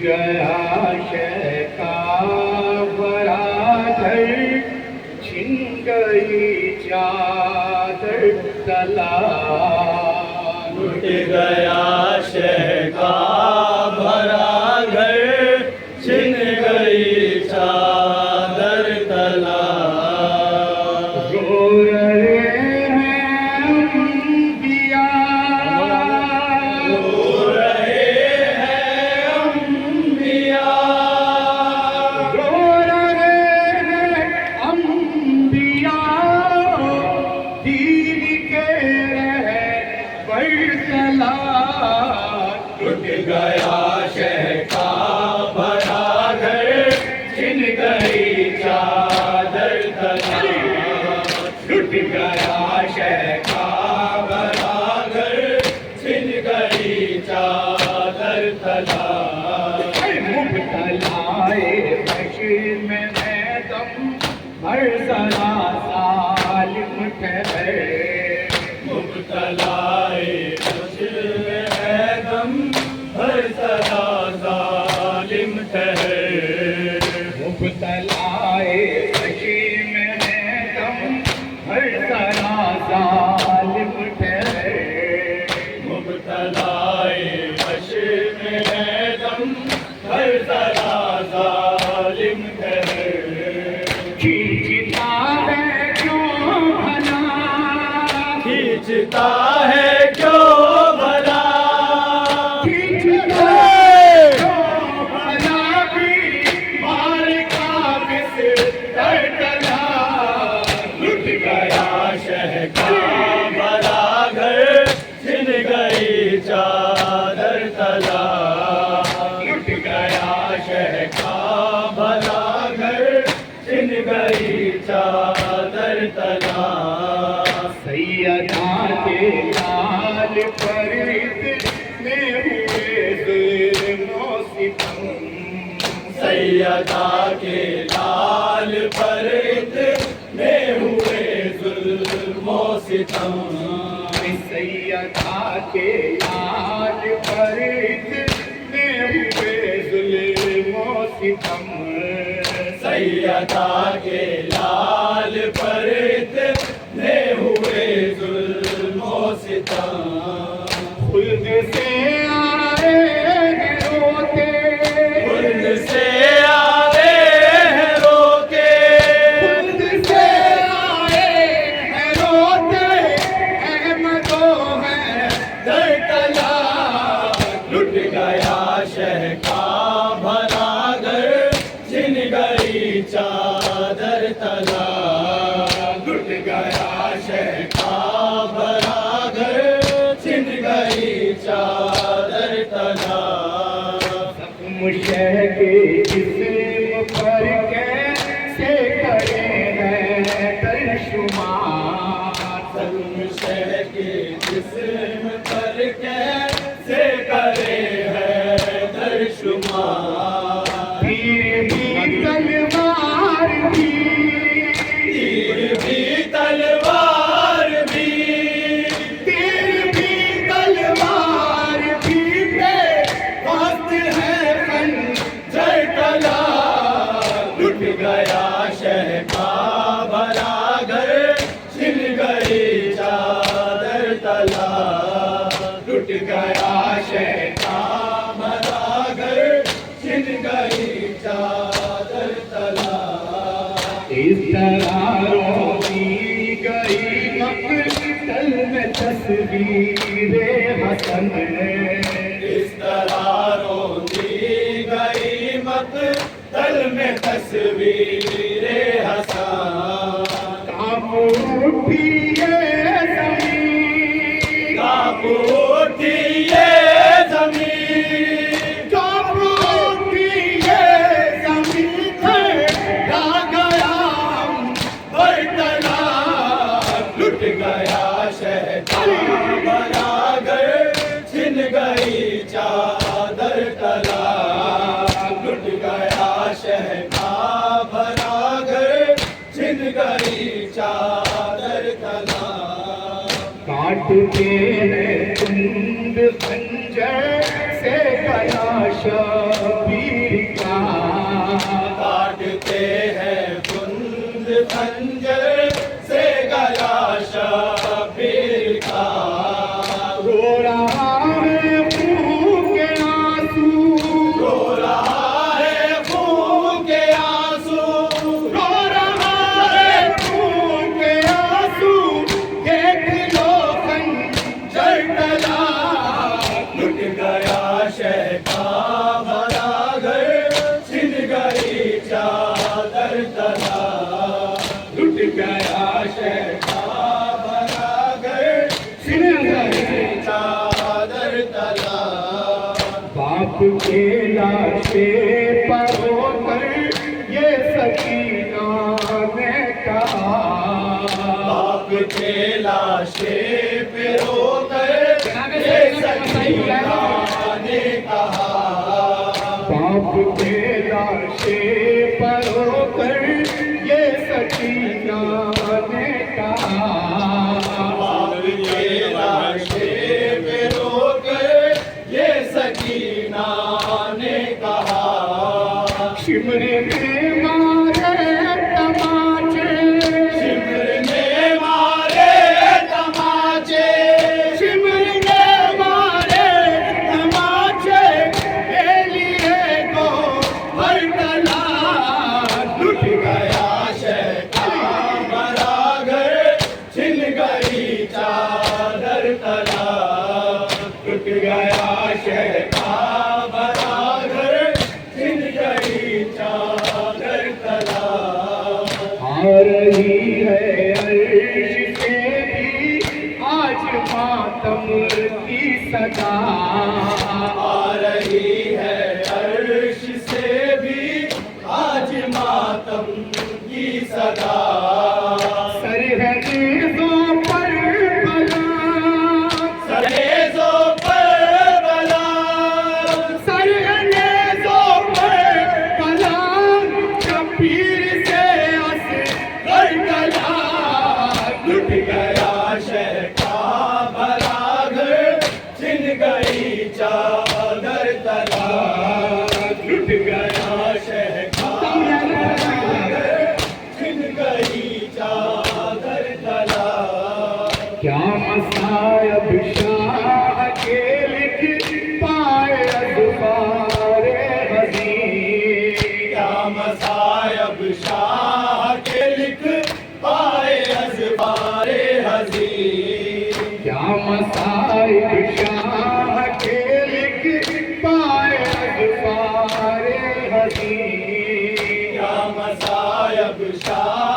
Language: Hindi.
गया शह का बरादर, छिन गई चादर तला। लुट गया शह का भरा घर, छिन गई चादर तला। रो रहे हैं अंबिया, रो रहे हैं अंबिया, रो रहे हैं अंबिया, दीन के रहबर तला। लुट गया शह का भरा घर, छिन गई चादर तला। लुट गया शह का भरा घर, छिन गई चादर तला। मुब्तलाए बशीर में मैं दम हर जरा सालिम ठहरे। मुब्तलाए बशीर में है दम, हर सदा जालिम ठहरे। मुब्तलाए बशीर में मैं दम हर जरा सालिम ठहरे। मुब्तलाए बशीर में है दम, हर सदा जालिम ठहरे। खींचता है क्यों भला, खींचता है क्यों भला, खींचता है क्यों भला भी मार का बिस्तर टला। लुट गया शह का भरा घर, छिन गई चादर तला। लुट गया शह का भरा घर, छिन गई चादर तला। सैयदा के लाल पर इतने हुए जुल्मों सितम, सैयदा के लाल पर इतने हुए जुल्मों सितम। सैयदा के लाल पर इतने हुए जुल्मों सितम। सैयदा के लाल पर इतने हुए जुल्मों सितम। खुद से आए हैं रोते, खुद से आए हैं रोके, खुद से आए हैं रोते, अहमदो है दर तला। लुट गया शह का भरा घर, छिन गई चादर तला। लुट गया शह का भरा घर, छिन गई चादर तला। मुशह के जिस्म पर कैसे करे हैं तरशुमार। शह के जिस्म पर कैसे करे है दरशुमार। तीर भी तलवार भी, तीर भी तलवार भी, तीर भी तलवार भी पे वक्त है खंजर तला। लुट गया शह का भरा घर, छिन गई चादर तला। लुट गया शह का भरा घर, छिन गई चादर तला। इस तरह रोती गई मक़तल में तस्वीरे हसन। इस तरह रोती गई मक़तल में तस्वीरे हसन। कांप उठी ये ज़मीन, कांप उठी ये ज़मीन, कांप उठी ये ज़मीन, ठहरा गया बरतला। लुट गया शह का भरा घर, छिन गई चादर तला। लुट गया शह का भरा घर, छिन गई चादर तला। काटते हैं कुंद खंजर से गया शबीर का, काटते हैं कुंद खंजर से गया शबीर का। रो रहा है खून के आंसू, रो रहा है खून के आंसू, रो रहा है खून के आंसू, देख लो खंजर डला, लुट गया शह का भरा घर, छिन गई चादर तला। लुट गया शह का भरा घर, छिन गई चादर तला। बाप के लाशे पर होकर ये सकीना ने कहा, बाप के लाशे पे रोकर ये सकीना ने कहा। बाप के लाशे पर होकर ये सकीना ने कहा, बाप के लाशे पे रोकर ये सकीना ने कहा। शिमरे में मारे तमाचे, शिमर में मारे तमाचे, शिमरे में मारे तमाचे, के लिए को हर तला, लुट गया शह का भरा घर, छिन गई चादर तला। टूट गया शह का भरा घर, छिन गई चादर तला। आ रही है अर्श से भी आज मातम की सदा, आ रही है अर्श से भी आज मातम की सदा। सरहदों पर बला, सरेजों पर बला, सरहदों पर बला, शबीर से असगर डला, लुट गया शह का भरा घर, छिन गई चादर तला। लुट गया शह का भरा घर, छिन गई चादर तला। क्या मसायब शाह के लिख पाए अखबारे हज़ीं, क्या मसायब शाह के लिख पाए अज़बारे हज़ीं। क्या मसायब शाह के लिख पाए अखबारे हज़ीं, क्या मसायब शाह